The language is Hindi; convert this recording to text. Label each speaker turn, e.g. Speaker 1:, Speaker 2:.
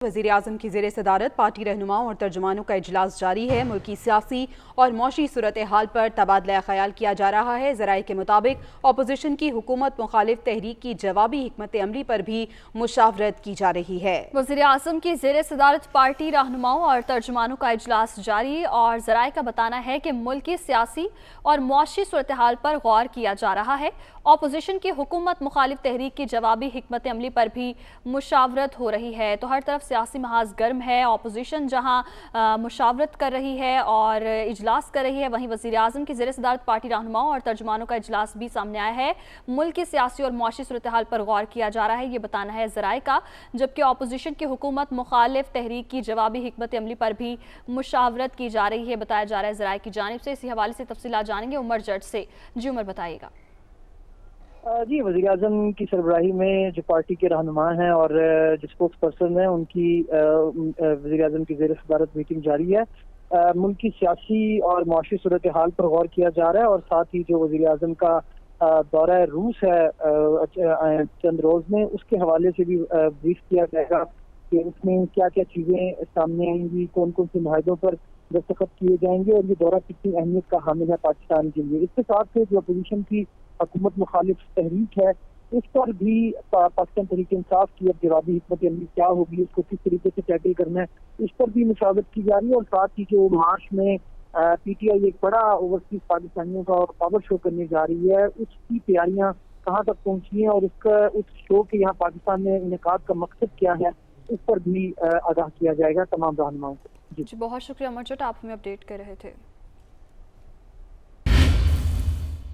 Speaker 1: वज़ीर-ए-आज़म की ज़ेर सदारत पार्टी रहनुमाओं और तर्जुमानों का इजलास जारी है। मुल्की सियासी और मौशी सूरत हाल पर तबादला ख्याल किया जा रहा है। ज़राए के मुताबिक अपोजिशन की हुकूमत मुखालिफ तहरीक की जवाबी हिकमत अमली पर भी मुशावरत की जा रही है।
Speaker 2: वज़ीर-ए-आज़म की ज़ेर सदारत पार्टी रहनुमाओं और तर्जुमानों का इजलास जारी और ज़राए का बताना है कि मुल्की सियासी और मौशी सूरत हाल पर गौर किया जा रहा है। अपोजिशन की हुकूमत मुखालिफ तहरीक की जवाबी हिकमत अमली पर भी मुशावरत हो रही है। तो हर तरफ सियासी महाज गर्म है। अपोजिशन जहां मुशावरत कर रही है और इजलास कर रही है, वहीं वज़ीर-ए-आज़म की ज़ेर सदारत पार्टी रहनुमाओं और तर्जुमानों का इजलास भी सामने आया है। मुल्क की सियासी और मुआशी सूरत हाल पर गौर किया जा रहा है, ये बताना है ज़राए का। जबकि अपोजिशन की हुकूमत मुखालिफ तहरीक की जवाबी हिकमत अमली पर भी मुशावरत की जा रही है, बताया जा रहा है ज़राए की जानिब से। इसी हवाले से तफसीलात जानेंगे उमर जट से। जी उमर, बताइएगा।
Speaker 3: जी, वज़ीर-ए-आज़म की सरबराही में जो पार्टी के रहनुमा हैं और जो स्पोक्स पर्सन हैं, उनकी वज़ीर-ए-आज़म की ज़ेर सदारत मीटिंग जारी है। मुल्क की सियासी और मुआशी सूरत हाल पर गौर किया जा रहा है और साथ ही जो वज़ीर-ए-आज़म का दौरा रूस है चंद रोज़ में, उसके हवाले से भी ब्रीफ किया जाएगा कि उसमें क्या क्या चीज़ें सामने आएंगी, कौन कौन से माहिदों पर दस्तखत किए जाएंगे और ये दौरा कितनी अहमियत का हामिल है पाकिस्तान के लिए। इसके साथ से जो अपोजिशन की हुकूमत मुखालिफ तहरीक है, इस पर भी पाकिस्तान तहरीक इंसाफ की अब जवाबी हिकमत अमली क्या होगी, उसको किस तरीके से टैकल करना है, इस पर भी मुशावरत की जा रही है। और साथ ही जो मार्च में PTI एक बड़ा ओवरसीज पाकिस्तानियों का पावर शो करने जा रही है, उसकी तैयारियां कहाँ तक पहुंची हैं और उस शो के यहाँ पाकिस्तान में इनेकाद का मकसद क्या है, इस पर भी आगाह किया जाएगा तमाम रहनुमाओं को।
Speaker 2: जी बहुत शुक्रिया अमर जट, आप हमें अपडेट कर रहे थे।